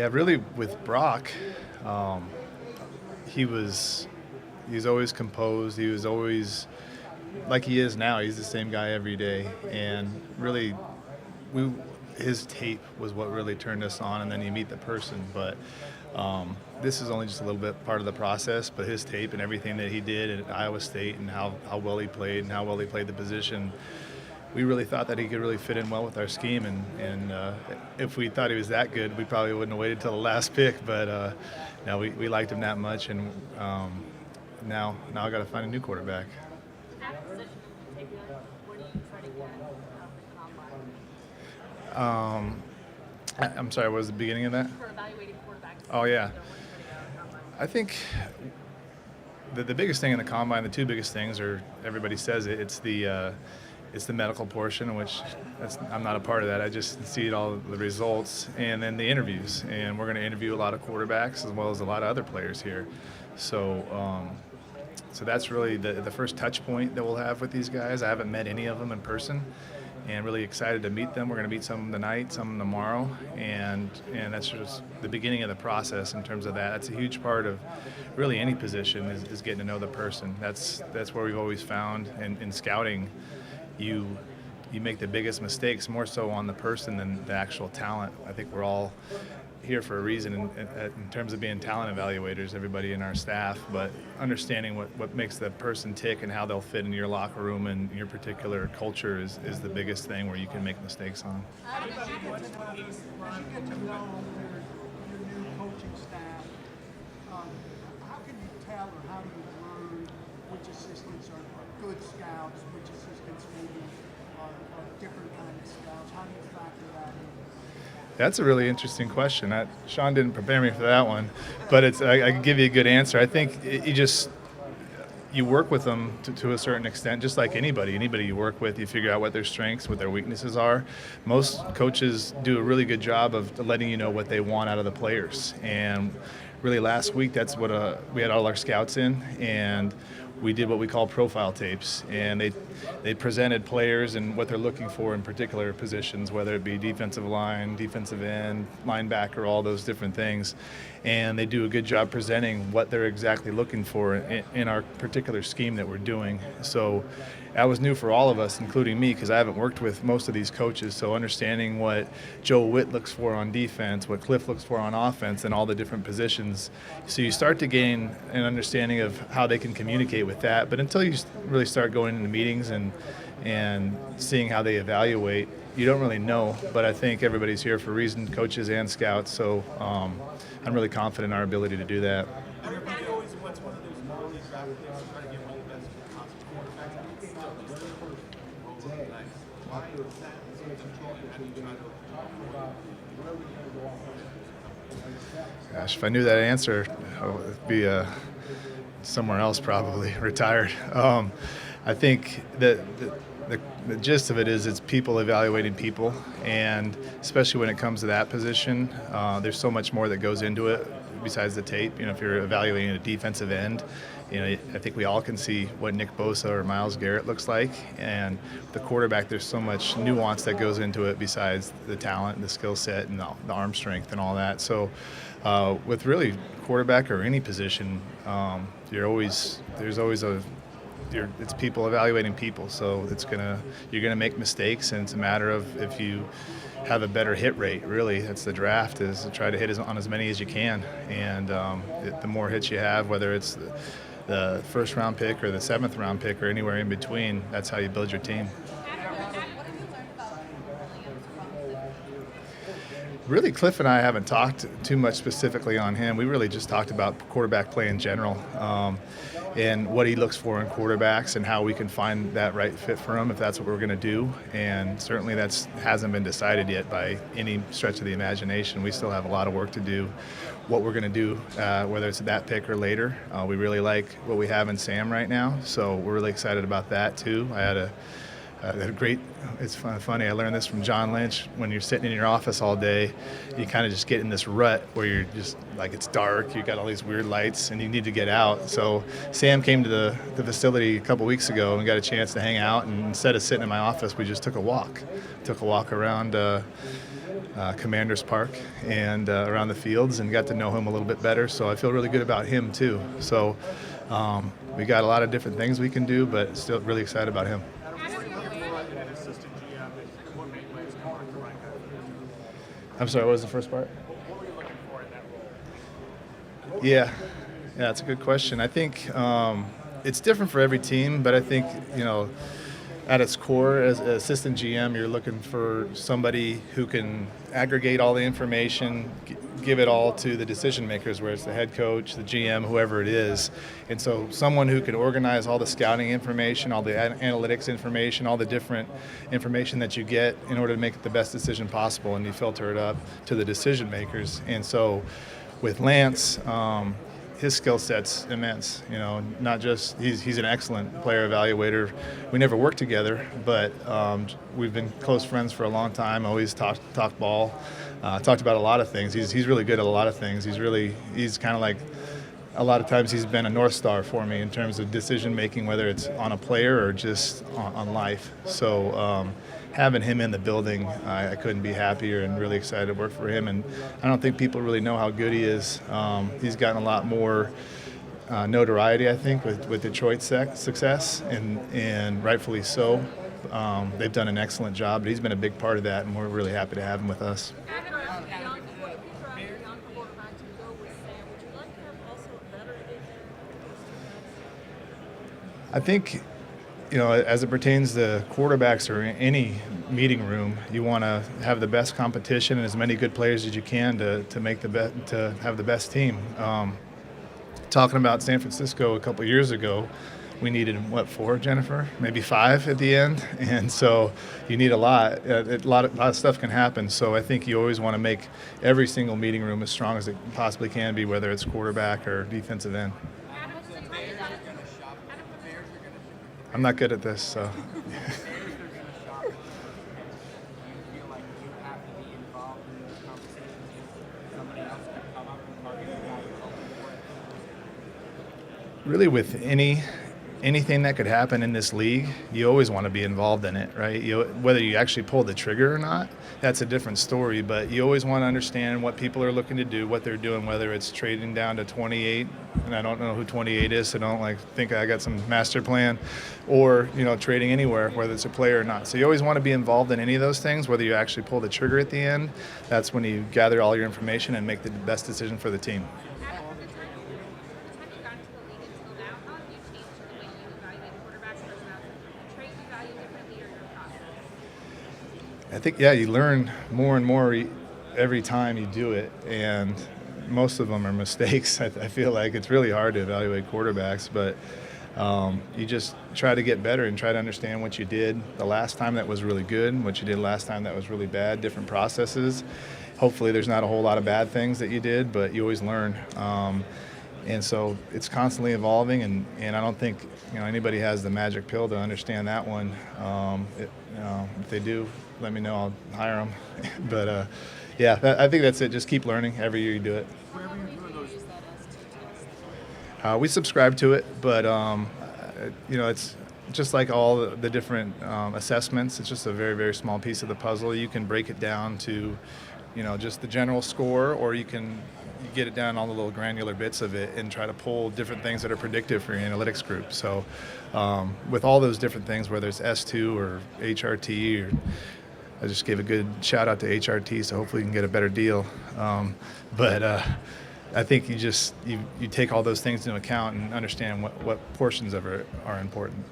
Yeah, really with Brock, um, he's always composed. He was always like he is now. He's the same guy every day, and really, we his tape was what really turned us on, and then you meet the person. But this is only just a little bit part of the process. But his tape and everything that he did at Iowa State, and how well he played, and how well he played the position, we really thought that he could really fit in well with our scheme. And if we thought he was that good, we probably wouldn't have waited till the last pick. But no, we liked him that much, and now I got to find a new quarterback. At position in particular, what do you try to get out of the combine? I'm sorry, what was the beginning of that? For evaluating quarterbacks. Oh, yeah. I think the biggest thing in the combine, the two biggest things are, everybody says it, it's the medical portion, which I'm not a part of that. I just see all the results, and then the interviews. And we're going to interview a lot of quarterbacks as well as a lot of other players here. So that's really the first touch point that we'll have with these guys. I haven't met any of them in person, and really excited to meet them. We're going to meet some tonight, some tomorrow, and that's just the beginning of the process in terms of that. That's a huge part of really any position is getting to know the person. That's where we've always found in scouting, you make the biggest mistakes more so on the person than the actual talent. I think we're all here for a reason in terms of being talent evaluators, everybody in our staff, but understanding what makes the person tick and how they'll fit into your locker room and your particular culture is the biggest thing where you can make mistakes on. As you get to know your new coaching staff, how can you tell or how do you learn which assistants are good scouts, which assistants maybe are different kind of scouts? How do you factor that in? That's a really interesting question. Sean didn't prepare me for that one, but I can give you a good answer. I think you work with them to a certain extent, just like anybody you work with. You figure out what their strengths, what their weaknesses are. Most coaches do a really good job of letting you know what they want out of the players. And really last week, that's what we had all our scouts in, and we did what we call profile tapes, and they presented players and what they're looking for in particular positions, whether it be defensive line, defensive end, linebacker, all those different things. And they do a good job presenting what they're exactly looking for in our particular scheme that we're doing. So that was new for all of us, including me, because I haven't worked with most of these coaches. So understanding what Joe Witt looks for on defense, what Cliff looks for on offense, and all the different positions. So you start to gain an understanding of how they can communicate with that. But until you really start going into meetings and seeing how they evaluate, you don't really know. But I think everybody's here for a reason, coaches and scouts. So I'm really confident in our ability to do that. Everybody always wants one of those early draft picks to try to get one of the best offensive quarterbacks. Gosh, if I knew that answer, I would be somewhere else probably, retired. I think that the gist of it is it's people evaluating people, and especially when it comes to that position, there's so much more that goes into it besides the tape. You know, if you're evaluating a defensive end, you know, I think we all can see what Nick Bosa or Myles Garrett looks like, and the quarterback, there's so much nuance that goes into it besides the talent and the skill set and the arm strength and all that. So with really quarterback or any position, it's people evaluating people. So you're gonna make mistakes, and it's a matter of if you have a better hit rate. Really, that's the draft, is to try to hit on as many as you can. And the more hits you have, whether it's the first round pick or the seventh round pick or anywhere in between, that's how you build your team. Really, Cliff and I haven't talked too much specifically on him. We really just talked about quarterback play in general, and what he looks for in quarterbacks and how we can find that right fit for him if that's what we're going to do. And certainly that hasn't been decided yet by any stretch of the imagination. We still have a lot of work to do. What we're going to do, whether it's that pick or later. We really like what we have in Sam right now, so we're really excited about that too. I had a great, it's funny, I learned this from John Lynch. When you're sitting in your office all day, you kind of just get in this rut where you're just like, it's dark, you got all these weird lights, and you need to get out. So Sam came to the facility a couple weeks ago and got a chance to hang out, and instead of sitting in my office, we just took a walk around Commanders Park and around the fields, and got to know him a little bit better. So I feel really good about him too. So we got a lot of different things we can do, but still really excited about him. I'm sorry, what was the first part? Yeah, that's a good question. I think it's different for every team, but I think, at its core, as an assistant GM, you're looking for somebody who can aggregate all the information, give it all to the decision makers, where it's the head coach, the GM, whoever it is. And so someone who can organize all the scouting information, all the analytics information, all the different information that you get in order to make the best decision possible, and you filter it up to the decision makers. And so with Lance, his skill set's immense. Not just he's an excellent player evaluator. We never worked together, but we've been close friends for a long time. Always talked ball, talked about a lot of things. He's really good at a lot of things. He's kind of like, a lot of times he's been a North Star for me in terms of decision making, whether it's on a player or just on life. So having him in the building, I couldn't be happier, and really excited to work for him. And I don't think people really know how good he is. He's gotten a lot more notoriety, I think, with Detroit's success, and rightfully so. They've done an excellent job, but he's been a big part of that, and we're really happy to have him with us. I think, as it pertains to quarterbacks or any meeting room, you want to have the best competition and as many good players as you can to make to have the best team. Talking about San Francisco a couple years ago, we needed, 4, Jennifer? Maybe 5 at the end, and so you need a lot. A lot of stuff can happen. So I think you always want to make every single meeting room as strong as it possibly can be, whether it's quarterback or defensive end. I'm not good at this, so. Really, with anything that could happen in this league, you always want to be involved in it, right? Whether you actually pull the trigger or not, that's a different story, but you always want to understand what people are looking to do, what they're doing, whether it's trading down to 28, and I don't know who 28 is, so don't think I got some master plan, or trading anywhere, whether it's a player or not. So you always want to be involved in any of those things, whether you actually pull the trigger at the end. That's when you gather all your information and make the best decision for the team. I think, you learn more and more every time you do it, and most of them are mistakes. I feel like it's really hard to evaluate quarterbacks, but you just try to get better and try to understand what you did the last time that was really good, what you did last time that was really bad, different processes. Hopefully there's not a whole lot of bad things that you did, but you always learn. And so it's constantly evolving, and I don't think anybody has the magic pill to understand that one. If they do, let me know. I'll hire them. But I think that's it. Just keep learning every year you do it. We subscribe to it, but it's just like all the different assessments. It's just a very, very small piece of the puzzle. You can break it down to just the general score, or you get it down all the little granular bits of it and try to pull different things that are predictive for your analytics group. So with all those different things, whether it's S2 or HRT, or I just gave a good shout out to HRT, so hopefully you can get a better deal. But I think you take all those things into account and understand what portions of it are important.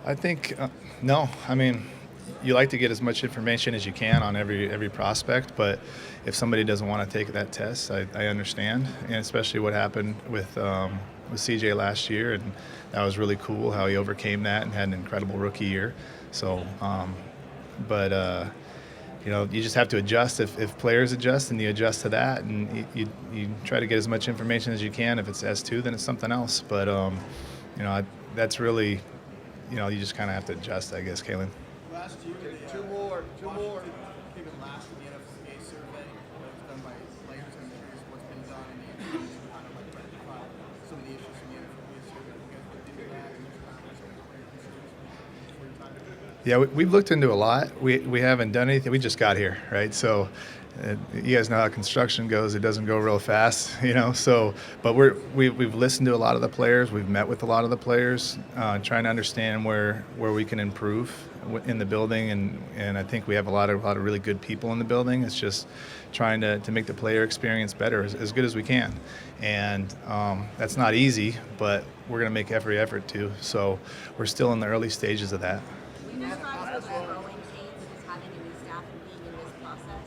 I think, no. I mean, you like to get as much information as you can on every prospect, but if somebody doesn't want to take that test, I understand, and especially what happened with CJ last year, and that was really cool how he overcame that and had an incredible rookie year. So, you just have to adjust. If players adjust, and you adjust to that, and you try to get as much information as you can. If it's S2, then it's something else. But that's really, you just kind of have to adjust, I guess, Kaylin. Last year, two more. last, the NFCA survey that was done by players. I'm curious what's been done in the industry to kind of like rectify some of the issues from the NFCA survey. You guys looked into that and there's kind of some player concerns before your time. Yeah, we've looked into a lot. We haven't done anything. We just got here, right? So you guys know how construction goes. It doesn't go real fast, you know. So, but we've listened to a lot of the players. We've met with a lot of the players, trying to understand where we can improve in the building. And I think we have a lot of really good people in the building. It's just trying to make the player experience better as good as we can. And that's not easy, but we're going to make every effort to. So we're still in the early stages of that. Can you describe some of the growing pains of just having a new staff and being in this process?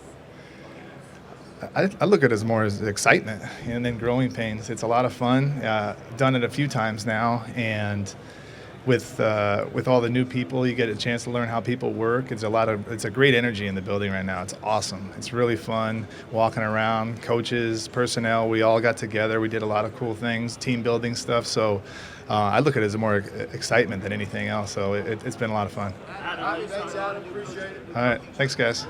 I look at it as more as excitement and then growing pains. It's a lot of fun. Done it a few times now, and with all the new people, you get a chance to learn how people work. It's a great energy in the building right now. It's awesome. It's really fun walking around. Coaches, personnel, we all got together. We did a lot of cool things, team building stuff. So I look at it as more excitement than anything else. So it's been a lot of fun. Thanks, Adam. Appreciate it. All right, thanks, guys.